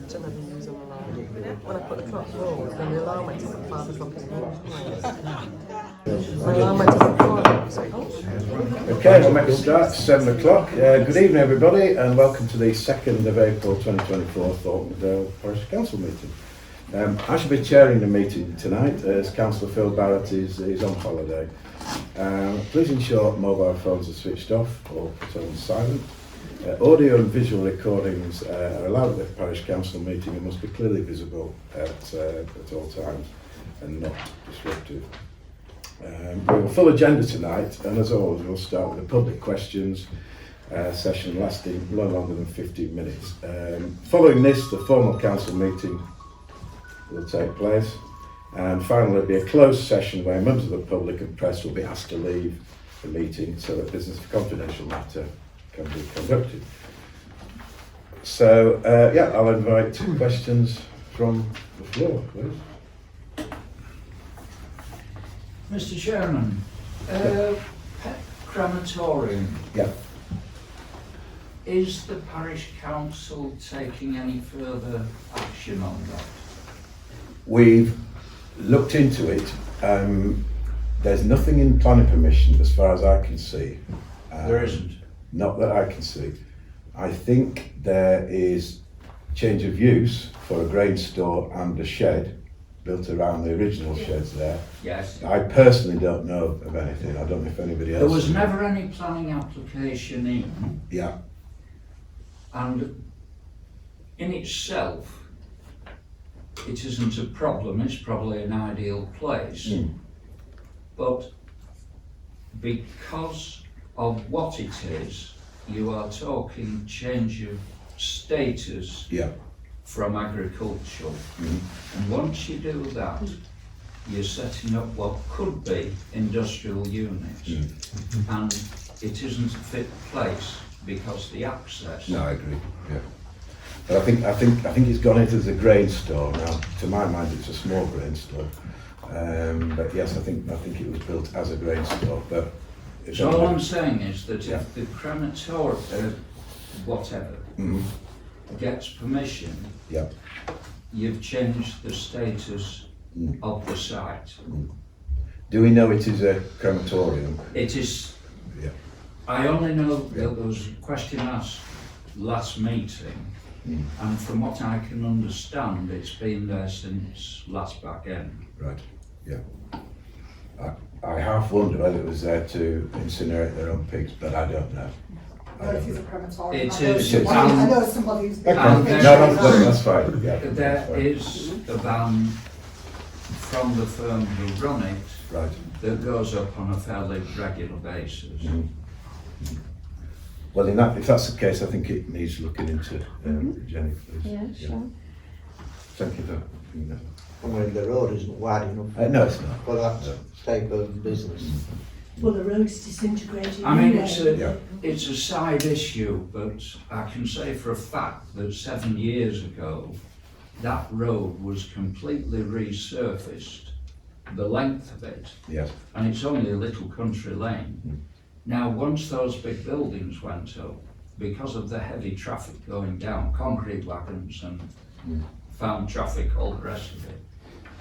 generally use an alarm. When I put the clock rolls, then the alarm went off at 5 o'clock in the morning. My alarm went off at 4 o'clock. Okay, we'll make a start. It's 7 o'clock. Good evening, everybody, and welcome to the 2nd of April 2024 Thornton Le Dale Parish Council meeting. I shall be chairing the meeting tonight as Councillor Phil Barrett is on holiday. Please ensure mobile phones are switched off or put on silent. Audio and visual recordings are allowed at the Parish Council meeting and must be clearly visible at all times and not disruptive. We have a full agenda tonight, and as always we'll start with a public questions session lasting no longer than 15 minutes. Following this, the formal council meeting will take place, and finally there'll be a closed session where members of the public and press will be asked to leave the meeting so that business of confidential matter can be conducted. So I'll invite questions from the floor, please. Mr. Chairman, pet crematorium. Yeah. Is the parish council taking any further action on that? We've looked into it. There's nothing in planning permission as far as I can see. There isn't? Not that I can see. I think there is change of use for a grain store and a shed built around the original sheds there. Yes. I personally don't know of anything. I don't know if anybody else. There was never any planning application in. Yeah. And in itself, it isn't a problem. It's probably an ideal place. But because of what it is, you are talking change of status from agricultural. And once you do that, you're setting up what could be industrial units. And it isn't a fit place because the access. No, I agree. Yeah. But I think it's gone into the grain store now. To my mind, it's a small grain store. But yes, I think it was built as a grain store. But so all I'm saying is that if the crematorium, whatever, gets permission, you've changed the status of the site. Do we know it is a crematorium? It is. I only know that there was a question asked last meeting, and from what I can understand, it's been there since last back end. Right. Yeah. I half wonder whether it was there to incinerate their own pigs, but I don't know. Well, it is a crematorium. It I know is. somebody- I know somebody who's been. And No, that's fine. Yeah, There that's fine. is a van from the firm who run it Right. that goes up on a fairly regular basis. Well, if that's the case, I think it needs looking into. Jenny, please. Yeah, sure. Thank you for bringing that. I mean, the road isn't wide enough No, it's not. for that type of business. Well, the road's disintegrated. I mean, anyway. it's a side issue, but I can say for a fact that 7 years ago, that road was completely resurfaced, the length of it, Yes. and it's only a little country lane. Now, once those big buildings went up, because of the heavy traffic going down, concrete wagons and farm traffic, all the rest of it,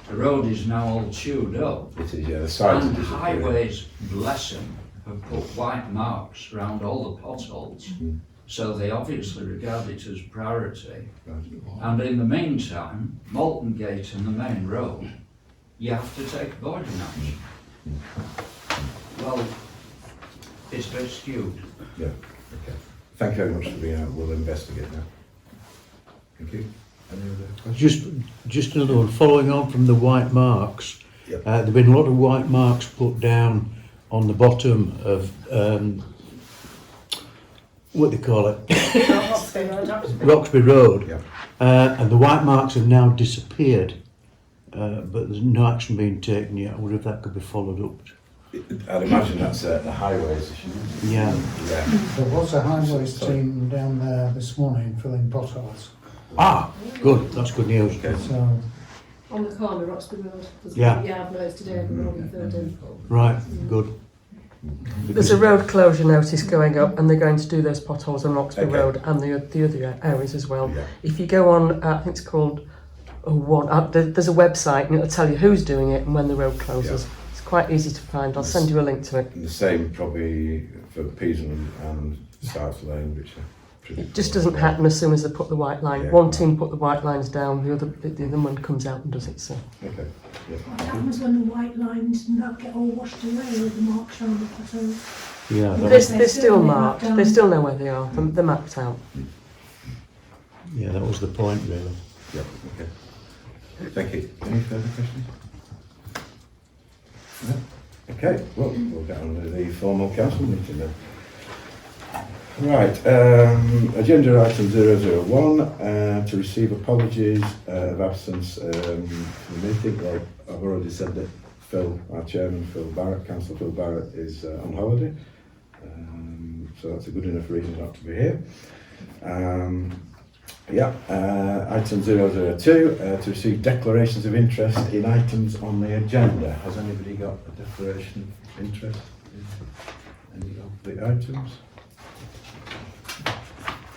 the road is now all chewed up. It is, the sides And are disappearing. highways, bless them, have put white marks around all the potholes. So they obviously regard it as priority. Right. And in the meantime, Malton Gate and the main road, you have to take avoiding action. Well, it's a bit skewed. Yeah, okay. Thank you very much for being out. We'll investigate now. Thank you. Any other questions? Just another one, following on from the white marks, Yep. there have been a lot of white marks put down on the bottom of, what they call it, Roxby Road, Yeah. And the white marks have now disappeared, but there's no action being taken yet. I wonder if that could be followed up. I'd imagine that's the highways issue. Yeah. Yeah. There was a highways team down there this morning filling potholes. Ah, good, that's good news. Okay. So On the corner, Roxby Road. There's Yeah. a yard noise today, but we're on the third in. Right, good. There's a road closure notice going up, and they're going to do those potholes on Roxby Okay. Road and the other areas as well. Yeah. If you go on, I think it's called there's a website, and it'll tell you who's doing it and when the road closes. Yeah. It's quite easy to find. I'll send you a link to it. And the same probably for Peason and South Lane, which are pretty It just cool. doesn't happen as soon as they put the white line. Yeah. One team put the white lines down, the other one comes out and does it. So Okay. Yeah. What happens when the white lines and that get all washed away with the marks around the plateau? Yeah, they're still marked. They still know where they are. They're mapped out. yeah, that was the point, really. Yeah. Okay. Thank you. Any further questions? No? Okay. Well, we'll get on with the formal council meeting then. Right, agenda item 001, to receive apologies of absence from the meeting. Well, I've already said that Phil, our chairman, Councillor Phil Barrett, is on holiday. So that's a good enough reason not to be here. Item 002, to receive declarations of interest in items on the agenda. Has anybody got a declaration of interest in any of the items?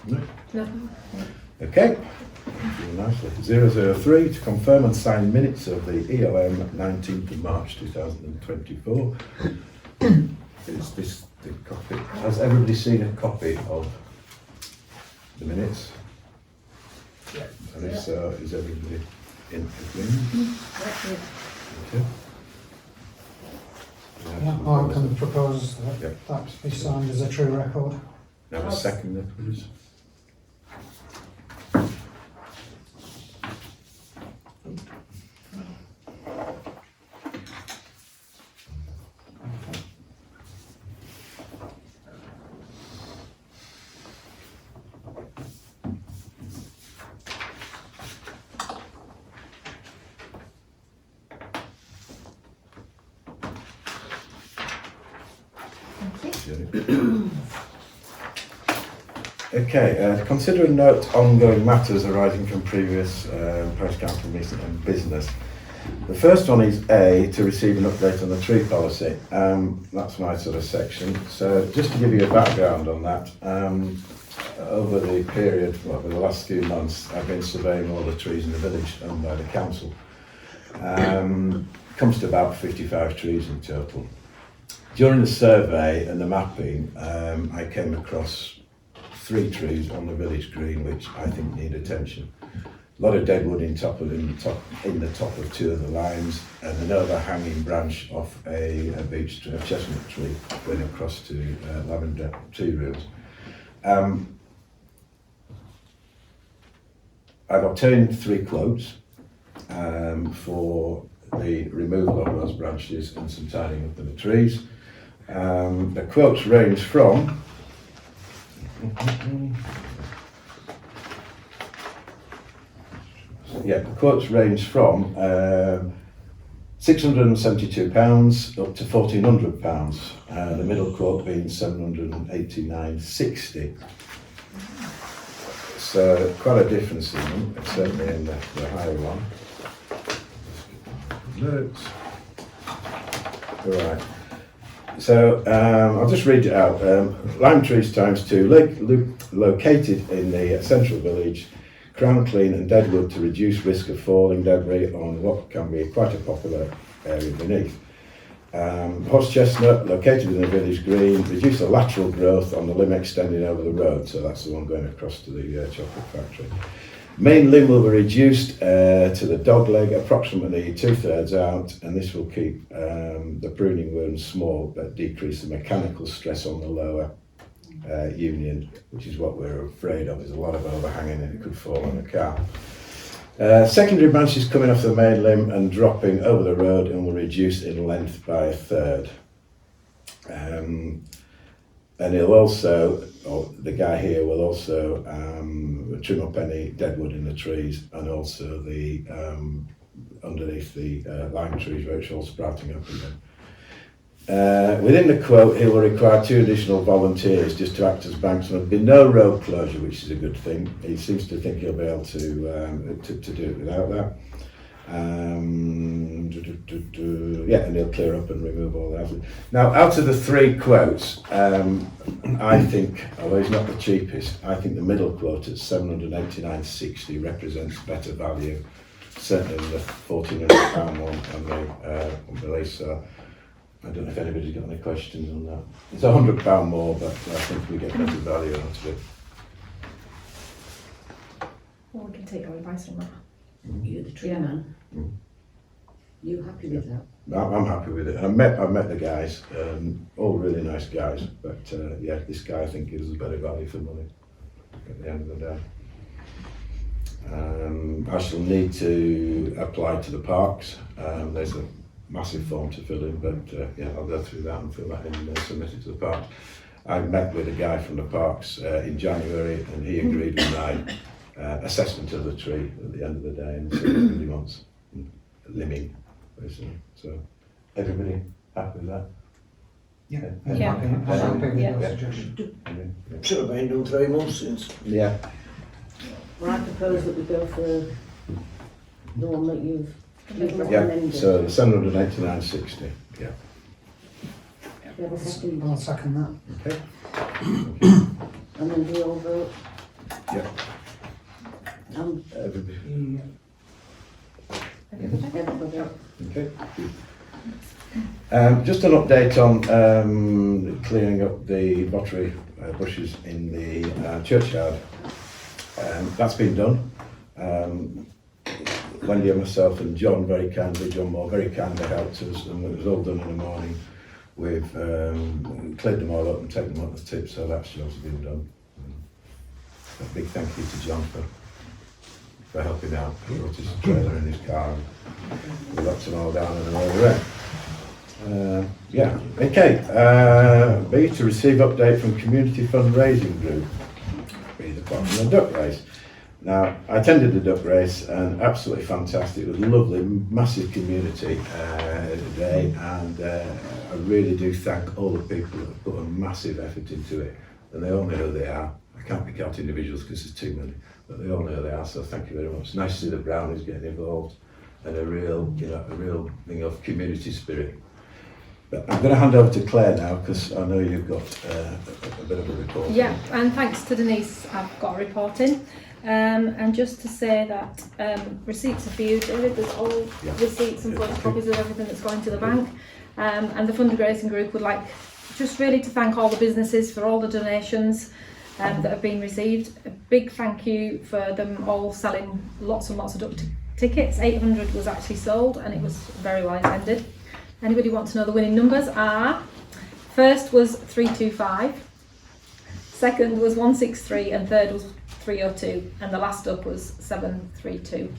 No? Okay. Thank you nicely. 003 to confirm and sign minutes of the ELM 19th of March 2024. Is this the copy? Has everybody seen a copy of the minutes? Yeah. And if so, is everybody in agreement? Okay. Yeah, I can propose that Yeah. that be signed as a true record. Now a second then, please. Okay, consider and note ongoing matters arising from previous parish council meetings and business. The first one is A, to receive an update on the tree policy. That's my sort of section. So just to give you a background on that, over the period, over the last few months, I've been surveying all the trees in the village owned by the council. Comes to about 55 trees in total. During the survey and the mapping, I came across 3 trees on the village green which I think need attention. A lot of dead wood in the top of 2 of the lines, and an overhanging branch off a beech tree, a chestnut tree, going across to lavender tree roots. I've obtained 3 quotes for the removal of those branches and some tidying up of the trees. The quotes range from £672 up to £1,400, the middle quote being £789.60. So quite a difference in them, certainly in the higher one. Notes. Right. So I'll just read it out. Lime trees times 2, located in the central village, crown clean and dead wood to reduce risk of falling debris on what can be quite a popular area beneath. Horse chestnut, located in the village green, reduce the lateral growth on the limb extending over the road, so that's the one going across to the chocolate factory. Main limb will be reduced to the dog leg, approximately 2/3 out, and this will keep the pruning wounds small but decrease the mechanical stress on the lower union, which is what we're afraid of. There's a lot of overhanging and it could fall on a car. Secondary branches coming off the main limb and dropping over the road and will reduce in length by 1/3. And he'll also, or the guy here will also trim up any dead wood in the trees, and also the underneath the lime trees where it's all sprouting up again. Within the quote, he will require 2 additional volunteers just to act as banksmen. There'll be no road closure, which is a good thing. He seems to think he'll be able to do it without that. Yeah, and he'll clear up and remove all that. Now, out of the 3 quotes, I think, although he's not the cheapest, I think the middle quote at £789.60 represents better value, certainly than the £1,400 one on the lease. So I don't know if anybody's got any questions on that. It's £100 more, but I think we get better value out of it. Well, we can take your advice on that. You're the tree man. You happy with that? I'm happy with it. And I've met the guys, all really nice guys, but yeah, this guy I think gives us better value for money at the end of the day. I shall need to apply to the parks. There's a massive form to fill in, but yeah, I'll go through that and fill that in and submit it to the parks. I met with a guy from the parks in January, and he agreed with my assessment of the tree at the end of the day, and said he really wants limbing, basically. So, everybody happy with that? Yeah. Yeah. I'm happy with Yeah. your suggestion. Should have been done 3 months since. Yeah. Well, I propose that we go for the one that you've Yeah, recommended. so 789.60. Yeah. We have a second. I'll second that. Okay. And then we all vote. Yeah. Everybody. Everybody. Okay. Just an update on clearing up the bottery bushes in the churchyard. That's been done. Wendy and myself and John Moore very kindly helped us, and it was all done in the morning. We've cleared them all up and taken them up the tip, so that job's been done. A big thank you to John for helping out. He brought his trailer in his car and we locked them all down and away we went. Yeah, okay. B, to receive update from Community Fundraising Group. B, the part from the duck race. Now, I attended the duck race and absolutely fantastic. It was lovely, massive community day, and I really do thank all the people that have put a massive effort into it, and they all know who they are. I can't pick out individuals because there's too many, but they all know who they are, so thank you very much. Nice to see the Brownies getting involved, and a real thing of community spirit. But I'm going to hand over to Claire now, because I know you've got a bit of a report. Yeah, and thanks to Denise, I've got a report in. And just to say that receipts are for you, David. There's all receipts and photocopies of everything that's going to the bank. And the fundraising group would like just really to thank all the businesses for all the donations that have been received. A big thank you for them all selling lots and lots of duck tickets. 800 was actually sold, and it was very well attended. Anybody want to know the winning numbers are? First was 325, second was 163, and third was 302, and the last up was 732.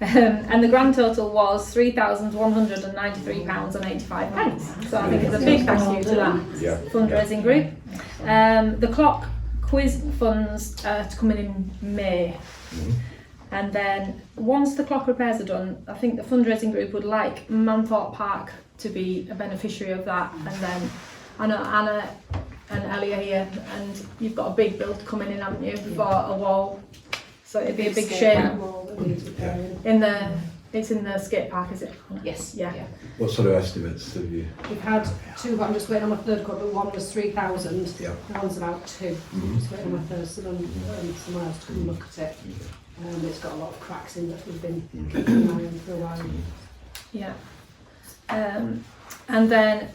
And the grand total was £3,193.85. So I think it's a big thank you to that fundraising group. The clock quiz funds to come in May. And then once the clock repairs are done, I think the fundraising group would like Manthorpe Park to be a beneficiary of that. And then I know Anna and Ellie are here, and you've got a big build coming in, haven't you, for a wall? So it'd be a big shame. It's in the skate park, is it? Yes. Yeah. What sort of estimates have you? We've had 2, but I'm just waiting on my third quote, but one was 3,000, Yeah. the one's about 2. Just waiting on my third, someone else to come and look at it. It's got a lot of cracks in that we've been keeping an eye on for a while. Yeah. And then,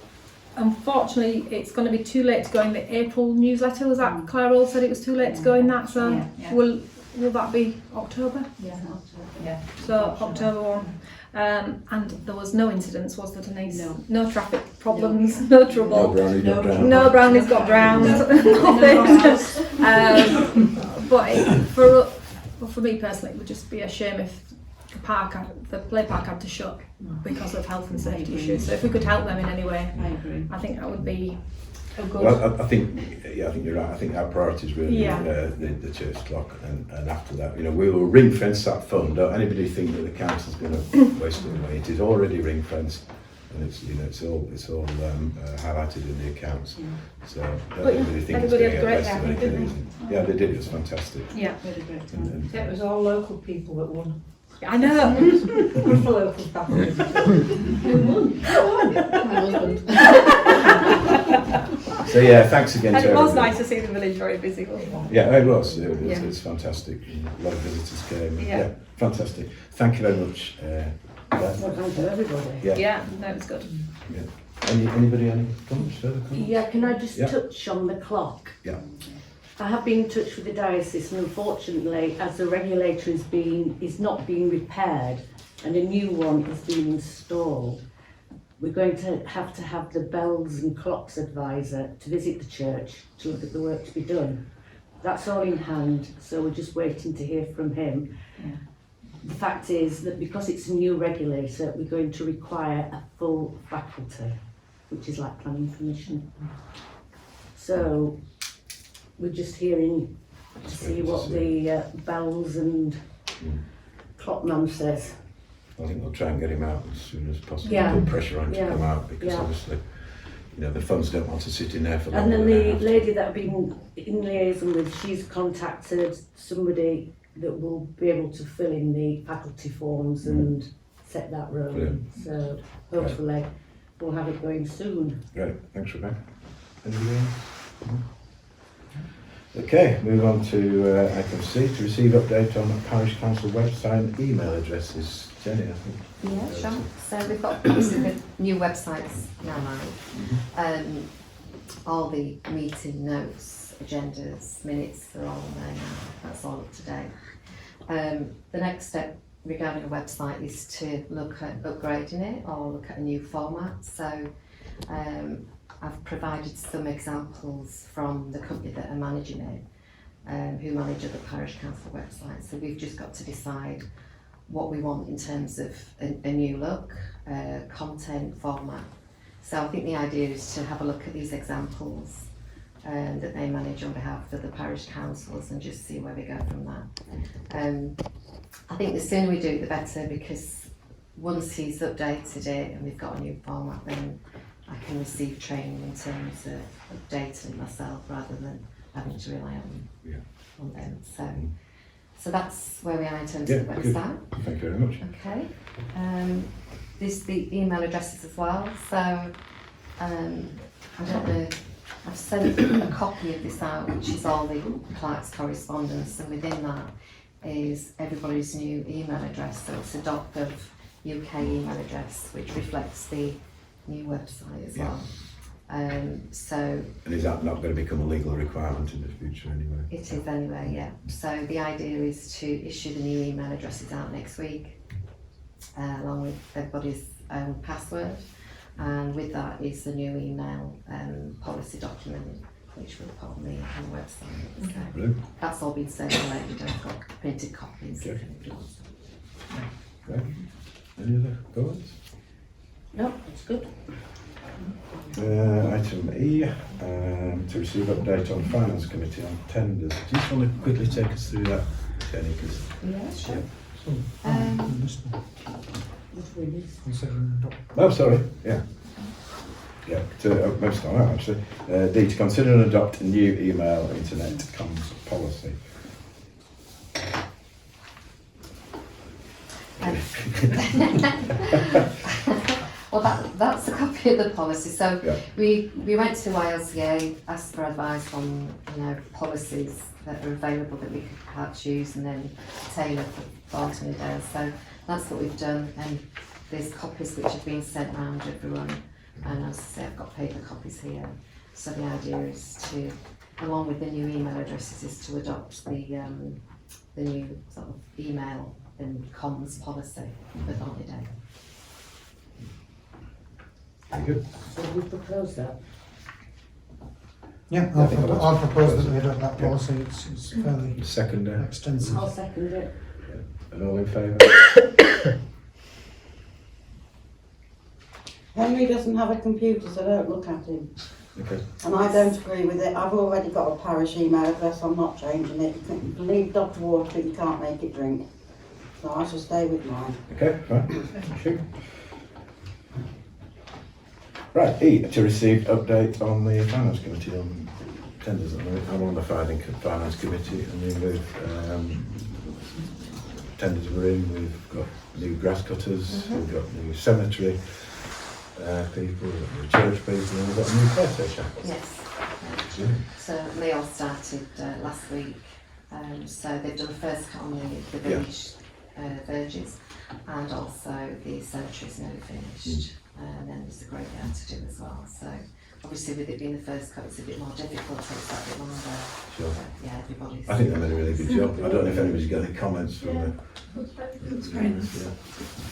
unfortunately, it's going to be too late to go in the April newsletter. Was that Claire all said it was too late to go in that? So will that be October? Yeah, October. Yeah. So October 1. And there was no incidents, was there, Denise? No traffic problems, no trouble. No brownies got drowned. No brownies got drowned. But for me personally, it would just be a shame if the play park had to shut because of health and safety issues. So if we could help them in any way, I agree. I think that would be a good. Well, I think you're right. I think our priority is really the church clock, and after that, we will ring fence that fund. Don't anybody think that the council's going to waste it away? It is already ring fenced, and it's all highlighted in the accounts. So don't anybody think it's going to get wasted away. Yeah, they did. It was fantastic. Yeah, Really great. And It was all local people that won. I know. Who's the local family? My husband. So yeah, thanks again And to it was everybody. nice to see the village very busy. Yeah, it was. Yeah. It's fantastic. A lot of visitors came. Yeah. Fantastic. Thank you very much. Well, thank you, everybody. Yeah, no, it was good. Anybody any comments? Further comments? Yeah, can I just Yeah. touch on the clock? Yeah. I have been in touch with the diocese, and unfortunately, as the regulator is not being repaired and a new one is being installed, we're going to have the bells and clocks advisor to visit the church to look at the work to be done. That's all in hand, so we're just waiting to hear from him. Yeah. The fact is that because it's a new regulator, we're going to require a full faculty, which is like planning permission. So we're just hearing to see what the bells and clock man says. I think we'll try and get him out as soon as possible. Yeah. Put pressure on him Yeah. to come out because Yeah. obviously, the funds don't want to sit in there for longer And then than they the have to. lady that I've been in liaison with, she's contacted somebody that will be able to fill in the faculty forms and set that rolling. Brilliant. So hopefully we'll have it going soon. Great, thanks Rebecca. Anybody else? Okay, move on to item C, to receive update on the parish council website and email addresses. Jenny, I think. Yeah, sure. So we've got the new websites now live. All the meeting notes, agendas, minutes are all there now. That's all up to date. The next step regarding a website is to look at upgrading it or look at a new format. So I've provided some examples from the company that are managing it, who manage other parish council websites. So we've just got to decide what we want in terms of a new look, content, format. So I think the idea is to have a look at these examples that they manage on behalf of the parish councils and just see where we go from that. I think the sooner we do it the better, because once he's updated it and we've got a new format, then I can receive training in terms of updating it myself rather than having to rely on them. So that's where we are in terms of the website. Thank you very much. Okay. There's the email addresses as well. So I don't know. I've sent a copy of this out, which is all the clerk's correspondence, and within that is everybody's new email address. So it's a .gov UK email address, which reflects the new website as well. And is that not going to become a legal requirement in the future anyway? It is anyway, yeah. So the idea is to issue the new email addresses out next week, along with everybody's own password. And with that is the new email policy document, which we'll put on the website. So that's all been circulated. I've got printed copies. Okay. Great. Any other comments? No, it's good. Item E, to receive update on Finance Committee on tenders. Do you just want to quickly take us through that, Jenny? Yeah, sure. Oh, sorry. Yeah. Yeah, most of that actually. D, to consider and adopt a new email internet comms policy. Well, that's a copy of the policy. So we went to YLCA, asked for advice on policies that are available that we could perhaps use, and then tailor for Thornton Le Dale. So that's what we've done, and there's copies which have been sent around everyone. And as I say, I've got paper copies here. So the idea is to, along with the new email addresses, is to adopt the new sort of email and comms policy for Thornton Le Dale. Very good. So we propose that. Yeah, I'll propose that we adopt that policy. It's fairly extensive. I'll second it. And all in favour? Henry doesn't have a computer, so don't look at him. Okay. And I don't agree with it. I've already got a parish email address, I'm not changing it. You can leave Dr. Water, but you can't make it drink. So I shall stay with mine. Okay, fine. Thank you. Right, E, to receive update on the Finance Committee on tenders. I'm on the Finance Committee, and we move tenders were in, we've got new grass cutters, we've got new cemetery people, we've got new church people, and we've got a new caretaker. Yes. So they all started last week. So they've done the first cut on the village verges, and also the cemetery's nearly finished. And then there's the graveyard to do as well. So obviously with it being the first cut, it's a bit more difficult, takes that a bit longer. Sure. But yeah, everybody's... I think they've done a really good job. I don't know if anybody's got any comments from the... It's very nice.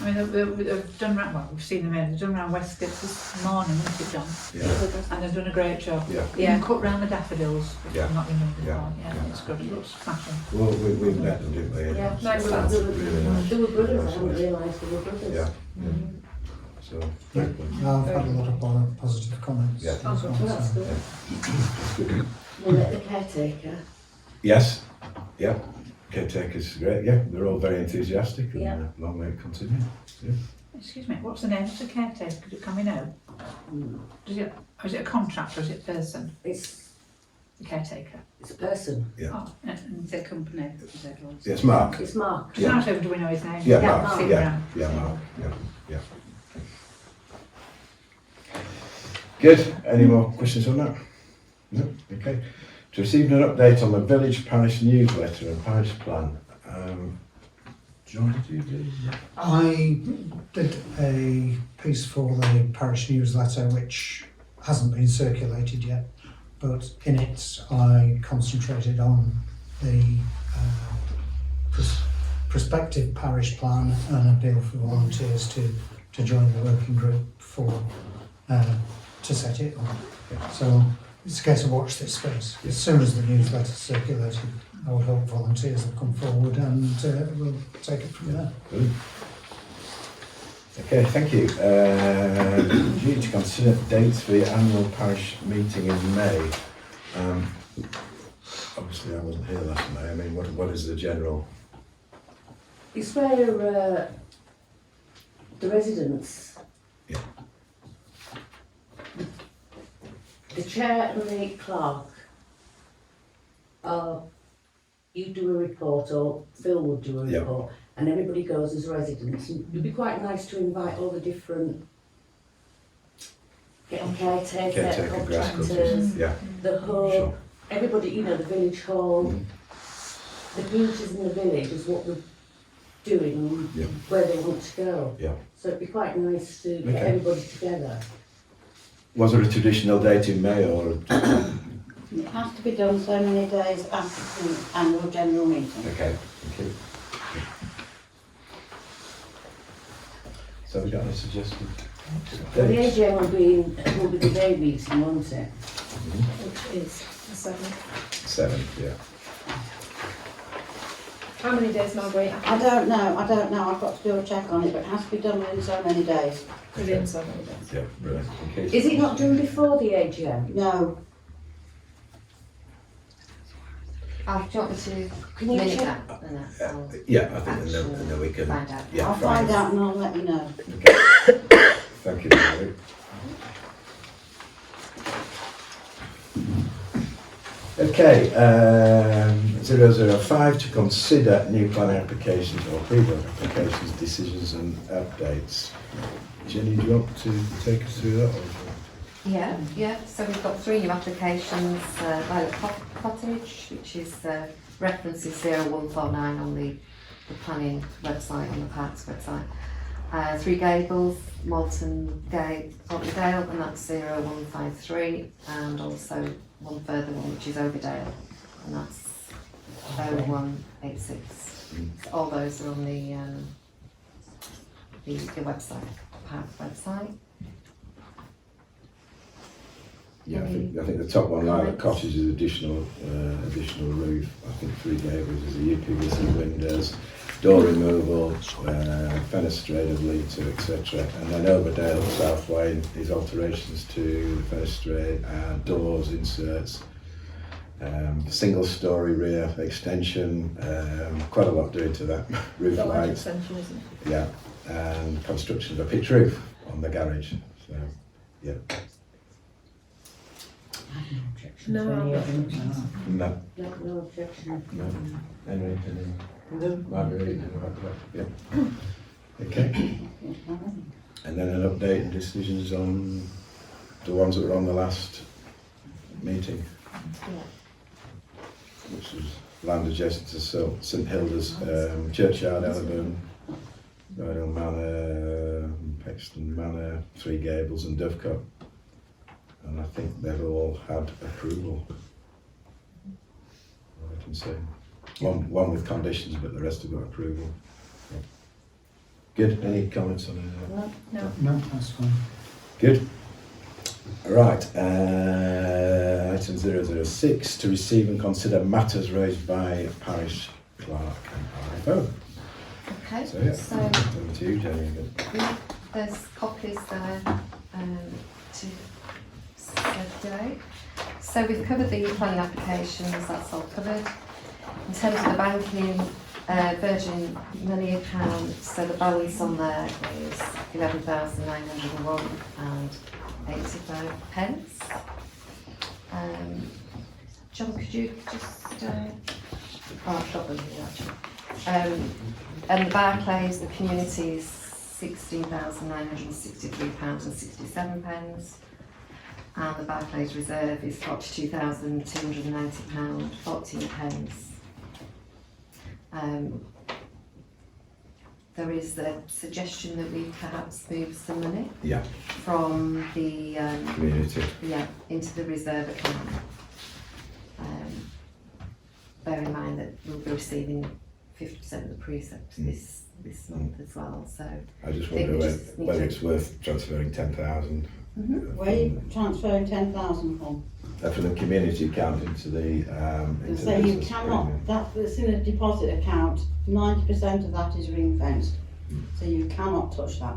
I mean, they've done around, well, we've seen them in, they've done around Westgate this morning, isn't it, John? Yeah. And they've done a great job. Yeah. Yeah, cut round the daffodils, which Yeah. I've not been done before. Yeah. Yeah, it's good, it looks smashing. Well, we met them, didn't we? Yeah, So no, that's they were, really nice. they were brothers, I Nice hadn't ones. realised they were brothers. Yeah. Yeah. So, Yeah, very good. I've had a lot of positive comments. Yeah. as well, Well, that's so. good. We met the caretaker. Yes, yeah, caretaker's great, yeah, they're all very enthusiastic and Yeah. long may it continue. Yeah. Excuse me, what's the name of the caretaker? Can we know? Is it a contract or is it a person? It's The caretaker? a person. Yeah. Oh, and It's a company. Is it? Yes, Mark. It's Mark. Yeah. How do we know his name? Yeah, Yeah, Mark, Mark. yeah, Mark, yeah. Good, any more questions on that? No, okay. To receive an update on the village parish newsletter and parish plan. John, did you do that? I did a piece for the parish newsletter which hasn't been circulated yet, but in it I concentrated on the prospective parish plan and appeal for volunteers to join the working group for to set it on. So it's a case of watch this space. As soon as the newsletter's circulated, I would hope volunteers will come forward and we'll take it from there. Brilliant. Okay, thank you. Due to consider dates for the annual parish meeting in May. Obviously I wasn't here last May. I mean, what is the general? It's where the residents, Yeah. the chair and the clerk, you do a report, or Phil would do a Yeah. report, and everybody goes as residents. And it'd be quite nice to invite all the different caretaker, Caretaker, grass cutters, contractors, yeah. the hub, Sure. everybody, you know, the village hall, the beauties in the village is what they're doing and Yeah. where they want to go. Yeah. So it'd be quite nice to get Okay. everybody together. Was there a traditional date in May or? It has to be done so many days after the annual general meeting. Okay, thank you. So have we got any suggested Well, the dates? AGM will be the day meeting, won't it? Which is the 7th. 7th, yeah. How many days, Margaret? I don't know, I've got to do a check on it, but it has to be done within so many days. Within 7 days. Yeah, brilliant. Okay. Is it not done before the AGM? No, Do you want me to Can you minute check? that? And I'll Yeah, I think and then we can. find out. Yeah, I'll find out and I'll let you know. Okay. Thank you, Mary. Okay, 005 to consider new planning applications or pre-work applications, decisions and updates. Jenny, do you want to take us through that? Or? Yeah, so we've got 3 new applications, Violet Cottage, which is references 0149 on the planning website, on the parks website. 3 Gables, Thornton Le Dale, and that's 0153, and also one further one which is Overdale, and that's 0186. So all those are on the website, the parks website. Yeah, I think the top one, Lilac Cottage, is additional roof. I think 3 Gables is a UPVC windows, door removal, fenestrate of lead-to, etc. And then Overdale, South Wayne, is alterations to the fenestrate, doors, inserts, single-storey rear extension, quite a lot doing to that roof Got line. extension, isn't it? Yeah, and construction of a pitch roof on the garage. So, yeah. No, I'm not. No. No objection. No. Henry, any Marguerite, yeah. Okay. And then an update and decisions on the ones that were on the last meeting, which was land adjacent to St Hilda's Churchyard, Ellerburn, Bridal Manor, Pexton Manor, Three Gables and Dovecot. And I think they've all had approval. I can say. One with conditions, but the rest have got approval. Yeah. Good. Any comments on it? No. No, that's fine. Good. Right. Item 006 to receive and consider matters raised by parish clerk and RFO. Okay, So yeah, so over to you, Jenny. yeah, there's copies there to circulate. So we've covered the planning applications, that's all covered. In terms of the banking, Virgin Money account, so the balance on there is 11,901 and 85 pence. John, could you just, I've got them here actually. And the Barclays, the communities, £16,963 and 67 pence. And the Barclays Reserve is £42,290, 14 pence. There is the suggestion that we perhaps move some money from the community into the reserve account. Bear in mind that we'll be receiving 50% of the precepts this month as well. So I just wonder whether it's worth transferring 10,000. Where are you transferring 10,000 from? From the community account into the So you cannot, that's in a deposit account, 90% of that is ring fenced. So you cannot touch that.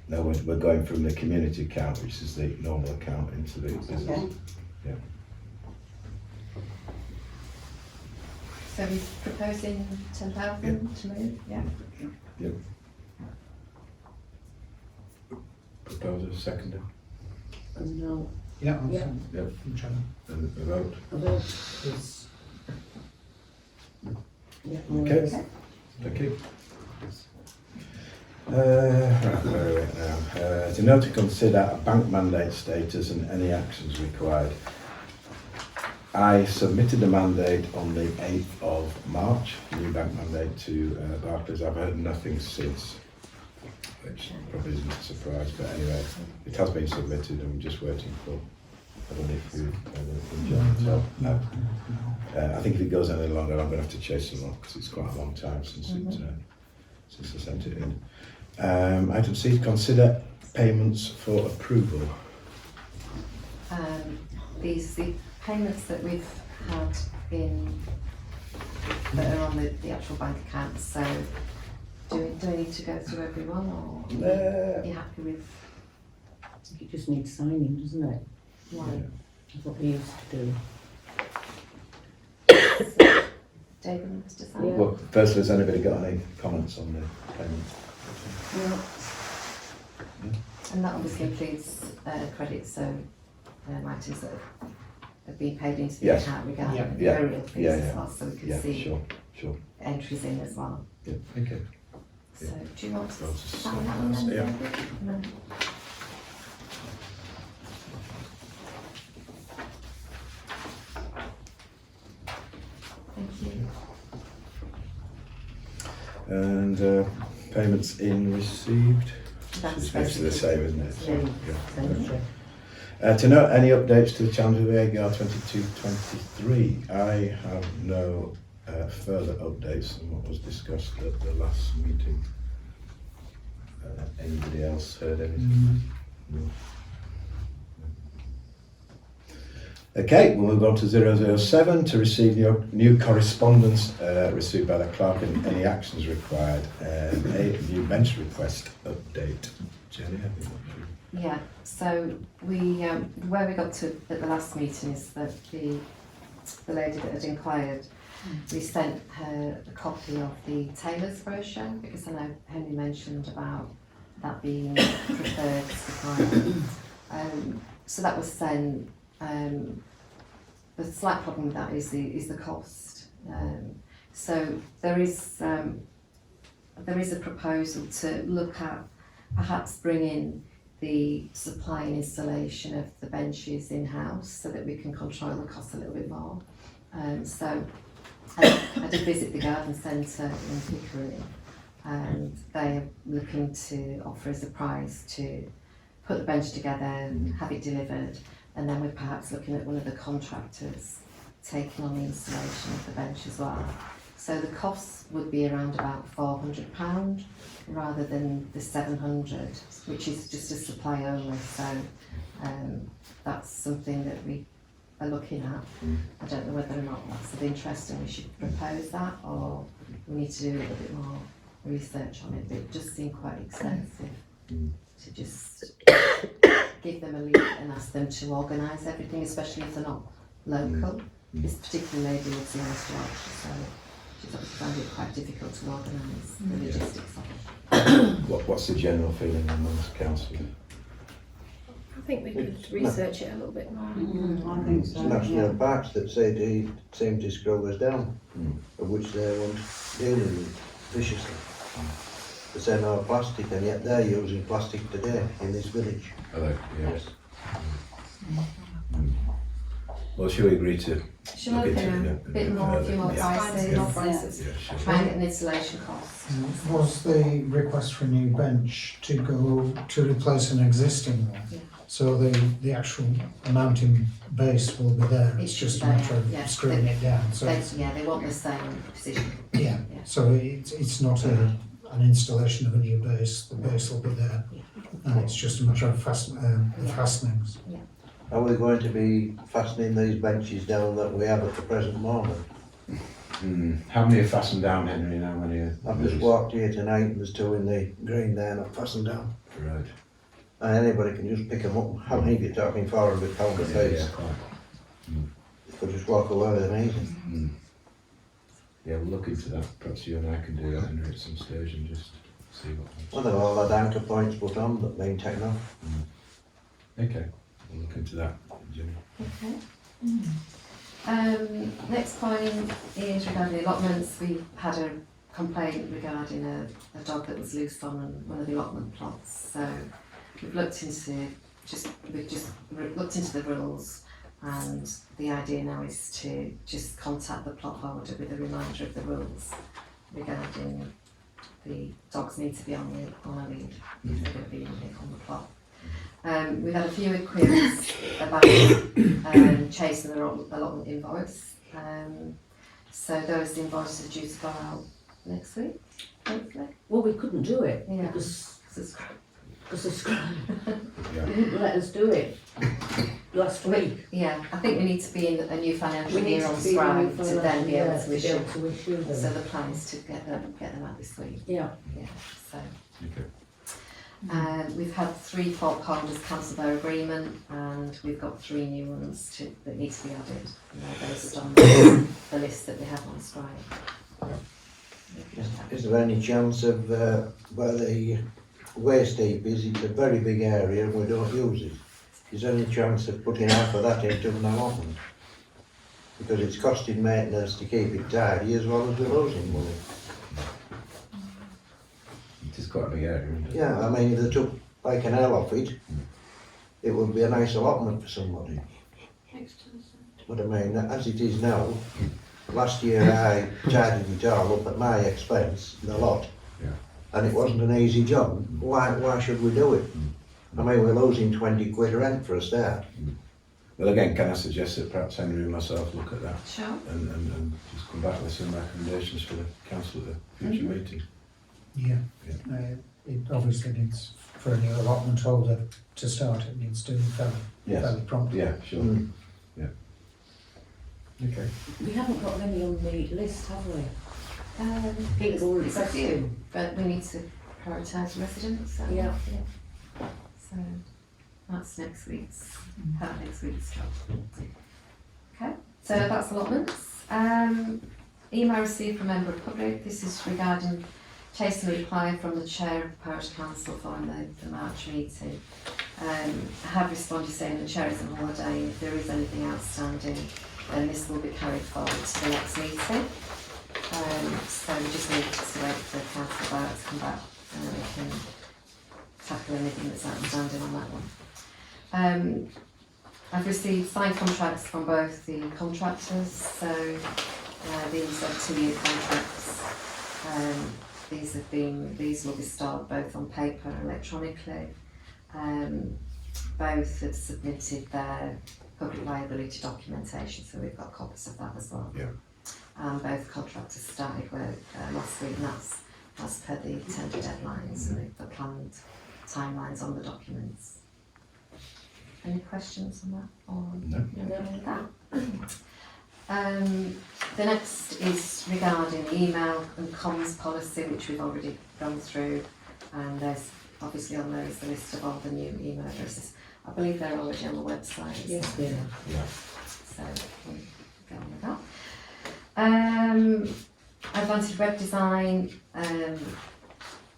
No, we're going from the community account, which is the normal account, into the business. Okay. Yeah. So he's proposing 10,000 to move, yeah? Yep. Proposer, seconder. No. Yeah, I'm Yeah. fine. Yep. I'm trying. And the vote. Although Yes. Okay. Thank you. Right, where are we at now? To note to consider a bank mandate status and any actions required. I submitted a mandate on the 8th of March, new bank mandate to Barclays. I've heard nothing since, which probably isn't a surprise, but anyway, it has been submitted and we're just waiting for, I don't know if you so, no. I think if it goes any longer, I'm going to have to chase them up because it's quite a long time since since I sent it in. Item C, consider payments for approval. These the payments that we've had in that are on the actual bank accounts. So do we need to go through everyone, or are you happy with? I think it just needs signing, doesn't it? Why? That's what we used to do. So, David wants to sign. Yeah. Well, firstly, has anybody got any comments on the payments? And that obviously includes credits, so items that have been paid into the account regarding burial fees as well, so we can see entries in as well. Yeah. Okay. So do you want to I'll sign that one then? yeah. David? No. Thank you. And payments in received. That's It's basically the same, isn't it? Yeah. To note any updates to the challenge of the AGAR 22-23, I have no further updates than what was discussed at the last meeting. Anybody else heard anything? No. Okay, we'll move on to 007 to receive new correspondence received by the clerk and any actions required. A new bench request update. Jenny, have you got you? Yeah, so we where we got to at the last meeting is that the lady that had inquired, we sent her a copy of the tailor's brochure because I know Henry mentioned about that being preferred supplier. So that was sent. The slight problem with that is the cost. So there is a proposal to look at perhaps bringing the supply and installation of the benches in-house so that we can control the cost a little bit more. So I did visit the garden centre in Pickering, and they are looking to offer us a prize to put the bench together, have it delivered, and then we're perhaps looking at one of the contractors taking on the installation of the bench as well. So the costs would be around about £400 rather than the 700, which is just a supply only. So that's something that we are looking at. I don't know whether or not that's of interest and we should propose that, or we need to do a little bit more research on it. But it does seem quite expensive to just give them a lead and ask them to organise everything, especially if they're not local. This particular lady lives in West Yorkshire, so she's obviously found it quite difficult to organise the logistics of it. What's the general feeling amongst council? I think we could research it a little bit more. I think so. It's National Parks that say they seem to scroll us down, of which they weren't dealing with viciously. They say no plastic, and yet they're using plastic today in this village. Are they? Yes. Well, shall we agree to Should I look at a bit more, a few more prices? Yeah, sure. Try and get an installation cost. Was the request for a new bench to go to replace an existing one? Yeah. So the actual mounting base will be there, it's just a matter of screwing it down. So They want the same position. yeah, so it's not an installation of a new base, the base will be there, and it's just a matter of the fastenings. Are we going to be fastening these benches down that we have at the present moment? How many are fastened down, Henry, and how many are... I've just walked here tonight and there's two in the green there not fastened down. Right. And anybody can just pick them up. How many of you talking £400 a piece? Yeah, quite. You could just walk away with them easy. Yeah, we'll look into that. Perhaps you and I can do that, Henry, at some stage and just see what... Well, they've all had anchor points put on that been taken off. Okay, we'll look into that, Jenny. Okay. Next point is regarding the allotments. We had a complaint regarding a dog that was loose on one of the allotment plots. So we've looked into the rules, and the idea now is to just contact the plot holder with a reminder of the rules regarding the dogs need to be on a lead if they're going to be on the plot. We've had a few inquiries about chasing the allotment invoice. So those invoices are due to go out next week, hopefully. Well, we couldn't do it Yeah. because the scribe didn't let us do it last week. Yeah, I think we need to be in a new financial We need year to on be in a new Scribe to then be able to to issue. them. So the plan is to get them out this week. Yeah. Yeah. So Okay. we've had 3 fault holders cancel their agreement, and we've got 3 new ones that need to be added. And they're based on the list that we have on Scribe. Is there any chance of where the waste heap is? It's a very big area and we don't use it. Is there any chance of putting half of that into an allotment? Because it's costing maintenance to keep it tidy as well as we're losing money. It is quite a big area, isn't it? Yeah, I mean, if they took like an L off it, it would be a nice allotment for somebody. But I mean, as it is now, last year I tidied it all up at my expense, the lot. Yeah. And it wasn't an easy job. Why should we do it? I mean, we're losing 20 quid rent for a start. Well, again, can I suggest that perhaps Henry and myself look at that Sure. and just come back with some recommendations for the council at the future meeting? Yeah, it obviously needs, for a new allotment holder to start, it needs doing fairly promptly. Yeah, sure. Yeah. Okay. We haven't got any on the list, have we? People It's a requesting. few, but we need to prioritise residents. So, Yeah. So that's next week's job. Okay, so that's allotments. Email received from a member of the public. This is regarding chasing a reply from the chair of the parish council following the March meeting. I have responded saying the chair is on holiday, and if there is anything outstanding, then this will be carried forward to the next meeting. So we just need to wait for council Barrett to come back and then we can tackle anything that's outstanding on that one. I've received signed contracts from both the contractors, so these are 2-year contracts. These will be started both on paper and electronically. Both have submitted their public liability documentation, so we've got copies of that as well. Yeah. Both contractors started work last week, and that's as per the tender deadlines and the planned timelines on the documents. Any questions on that? Or No. The next is regarding the email and comms policy, which we've already gone through, and there's obviously on there is the list of all the new email addresses. I believe they're already on the website. Yes, they are. Yeah. So we'll go on with that. Advanced web design,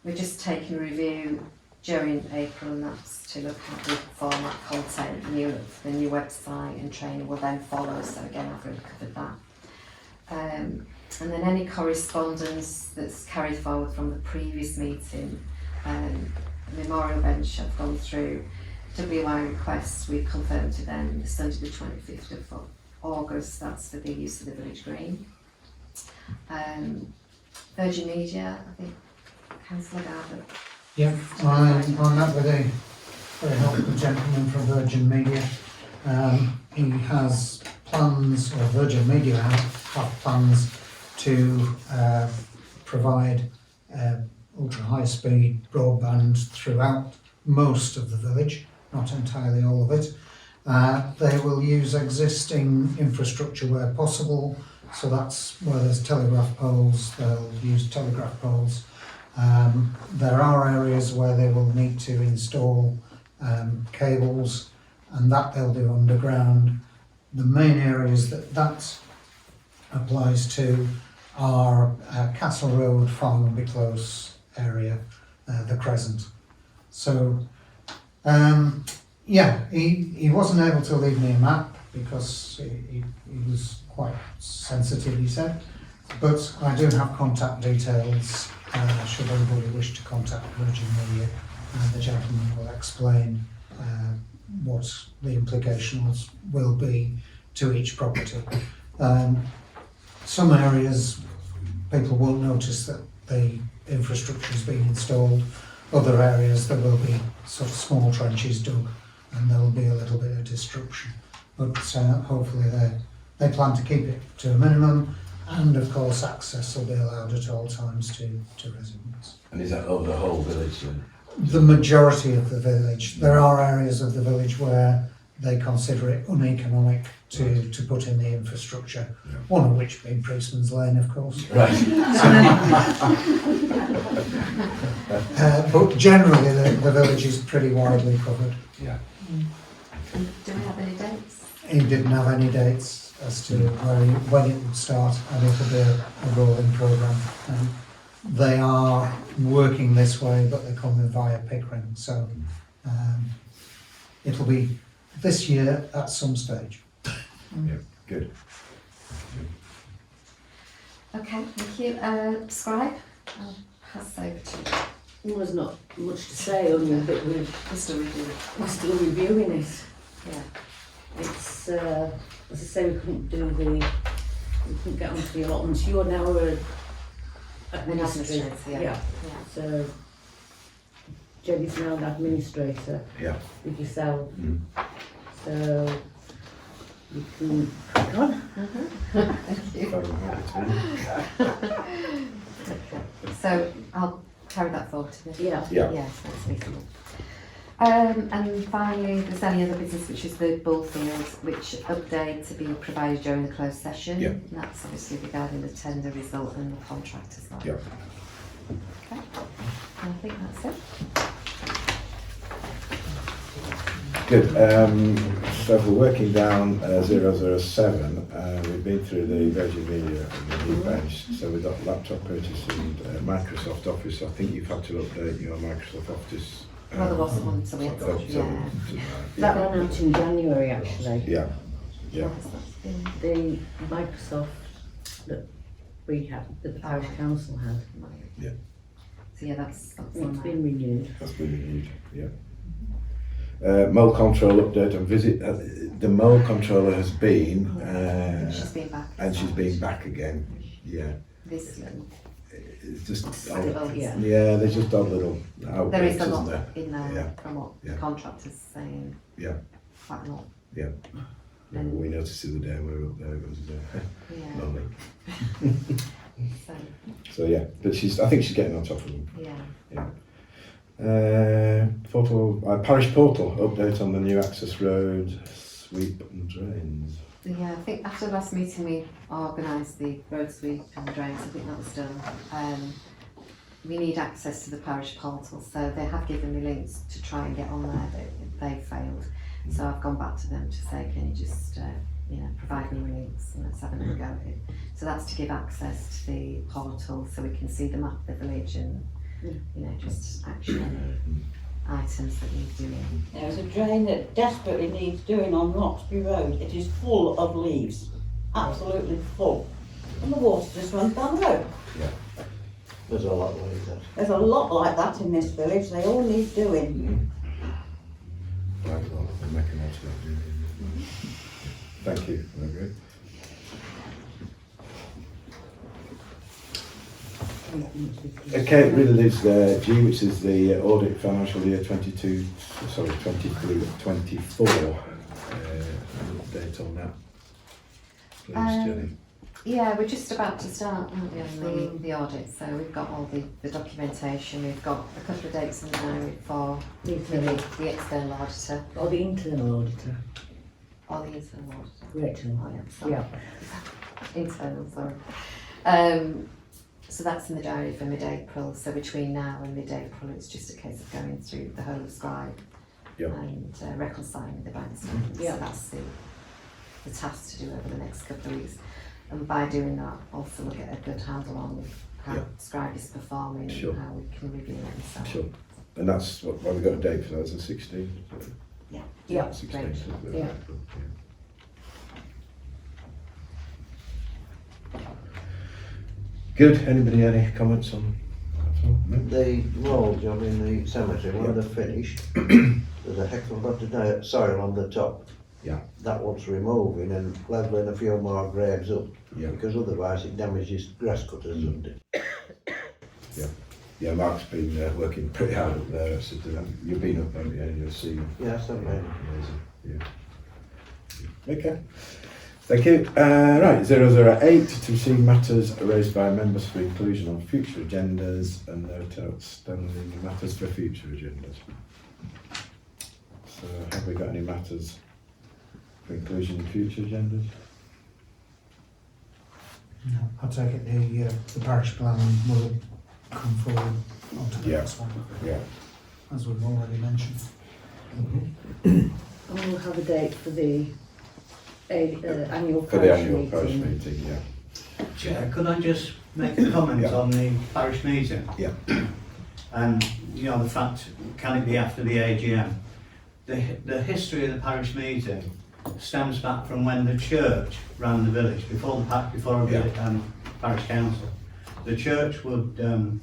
we're just taking a review during April, and that's to look at the format, content, the new website, and training will then follow. So again, I've already covered that. And then any correspondence that's carried forward from the previous meeting, memorial bench I've gone through. WI requests, we've confirmed to them the Sunday the 25th of August, that's for the use of the village green. Virgin Media, I think Councillor Garbutt. Yeah, I met with a very helpful gentleman from Virgin Media. He has plans, or Virgin Media have plans to provide ultra high speed broadband throughout most of the village, not entirely all of it. They will use existing infrastructure where possible, so that's where there's telegraph poles, they'll use telegraph poles. There are areas where they will need to install cables, and that they'll do underground. The main areas that applies to are Castle Road, Farmby Close area, the Crescent. So, yeah, he wasn't able to leave me a map because he was quite sensitive, he said. But I do have contact details. Should anybody wish to contact Virgin Media, the gentleman will explain what the implications will be to each property. Some areas people won't notice that the infrastructure has been installed. Other areas there will be sort of small trenches dug and there will be a little bit of disruption. But hopefully they plan to keep it to a minimum, and of course access will be allowed at all times to residents. And is that over the whole village then? The majority of the village. There are areas of the village where they consider it uneconomic to put in the infrastructure, one of which being Priestman's Lane, of course. Right. But generally the village is pretty widely covered. Yeah. Do we have any dates? He didn't have any dates as to when it would start, and it'll be a rolling programme. They are working this way, but they're coming via Pickering, so it'll be this year at some stage. Yeah, good. Okay, thank you. Scribe, I'll pass over to you. Well, there's not much to say other than that we're still reviewing it. Yeah. It's, as I say, we couldn't get onto the allotments. You're now a administrator. Yeah. So Jenny's now an administrator. Yeah. With yourself. So you can crack on. Thank you. So I'll carry that forward to the Yeah. Yes, that's reasonable. And finally, there's any other business, which is the Bullfield, which update to be provided during the closed session. Yeah. And that's obviously regarding the tender result and the contract as well. Yeah. Okay, and I think that's it. Good. So if we're working down 007, we've been through the Virgin Media and the new bench. So we've got laptop purchase and Microsoft Office. I think you've had to update your Microsoft Office. Well, there was one, so we had to, That ran out in January, actually. Yeah. Yeah. The Microsoft that we had, that the parish council had. Yeah. So yeah, that's It's on there. been renewed. That's been renewed, yeah. Mole control update and visit. The mole controller has been, She's been back. and she's been back again. Yeah, This year. it's just Yeah. yeah. There's just odd little outbreaks, There is a isn't lot there? in there Yeah. from what Yeah. the contractor's saying. Yeah. Quite a lot. Yeah. We noticed the other day when we were up there. It was Yeah. lovely. So So yeah, but I think she's getting on top of them. yeah. Parish portal update on the new access road, sweep and drains. Yeah, I think after the last meeting we organised the road sweep and drains. I think that was done. We need access to the parish portal, so they have given me links to try and get on there, but they failed. So I've gone back to them to say, can you just provide me links and let's have another go at it. So that's to give access to the portal so we can see the map of the village and just action any items that need doing. There's a drain that desperately needs doing on Roxby Road. It is full of leaves, absolutely full. And the water just runs down the road. Yeah. There's a lot like that. There's a lot like that in this village, they all need doing. Right, well, I'll make a note of that. Thank you. Very good. Okay, it really leaves G, which is the audit financial year 23, 24. Update on that, please, Jenny. Yeah, we're just about to start, aren't we, on the audit, so we've got all the documentation, we've got a couple of dates in the diary for the external auditor. Or the internal auditor. Or the internal auditor. Rachel. Oh, yeah, sorry. Yeah. Internal, sorry. So that's in the diary for mid-April, so between now and mid-April it's just a case of going through the whole of Scribe and reconciling the bank statements. So that's the task to do over the next couple of weeks. And by doing that, also we'll get a good handle on how Scribe is performing and how we can review it and so on. Sure. And that's what we got a date for that, is the 16th? Yeah. Yeah. 16th. Yeah. Good. Anybody any comments on that? No? The road job in the cemetery, when they're finished, there's a heck of a lot of soil on the top. Yeah. That wants removing and levelling a few more graves up. Yeah. Because otherwise it damages grass cutters, doesn't it? Yeah, Mark's been working pretty hard up there. So you've been up, haven't you? You'll see. Yes, I've been. Yeah. Okay. Thank you. Right, 008 to receive matters raised by members for inclusion on future agendas and note outstanding matters for future agendas. So, have we got any matters for inclusion in future agendas? No, I take it the parish plan will come forward onto the next one. Yeah. As we've already mentioned. And we'll have a date for the annual For parish the annual meeting. parish meeting, yeah. Chair, could I just make a comment on the parish meeting? Yeah. And, the fact, can it be after the AGM? The history of the parish meeting stems back from when the church ran the village, before the parish council. The church would run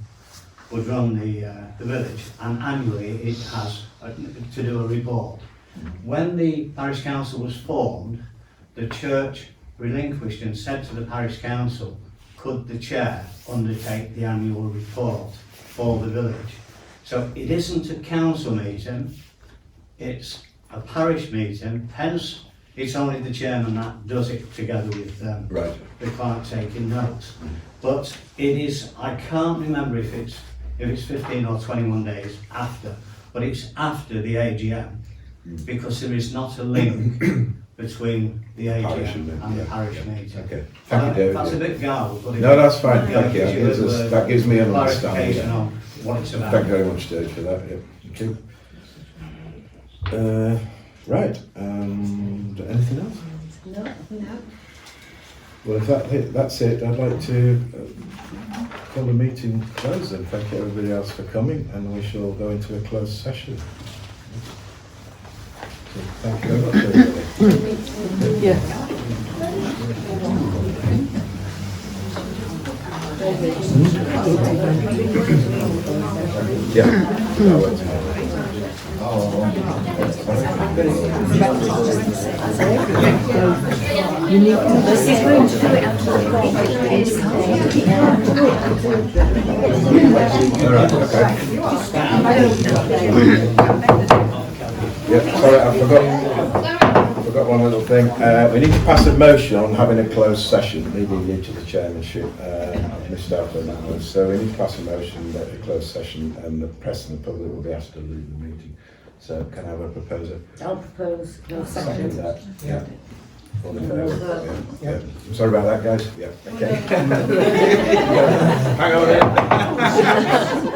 the village, and annually it has to do a report. When the parish council was formed, the church relinquished and said to the parish council, could the chair undertake the annual report for the village? So it isn't a council meeting, it's a parish meeting, hence it's only the chairman that does it together with the clerk taking notes. But it is, I can't remember if it's 15 or 21 days after, but it's after the AGM, because there is not a link between the AGM and the parish meeting. Okay, thank you, David. That's a bit garbled, but no, that's fine, thank you. That gives me an understanding. On what it's about. Thank you very much, Dave, for that. Yeah. Okay. Right, and anything else? No. Well, if that's it, I'd like to call the meeting closed and thank everybody else for coming, and we shall go into a closed session. So, thank you very much, everybody. Yeah. Sorry, I forgot one little thing. We need to pass a motion on having a closed session, leaving you to the chairmanship. I've missed out on that one. So we need to pass a motion that a closed session and the press and the public will be asked to leave the meeting. So can I have a proposer? I'll propose no Second second. that. Yeah. All in favour? Yeah. I'm sorry about that, guys. Yeah. Okay. Hang on a minute.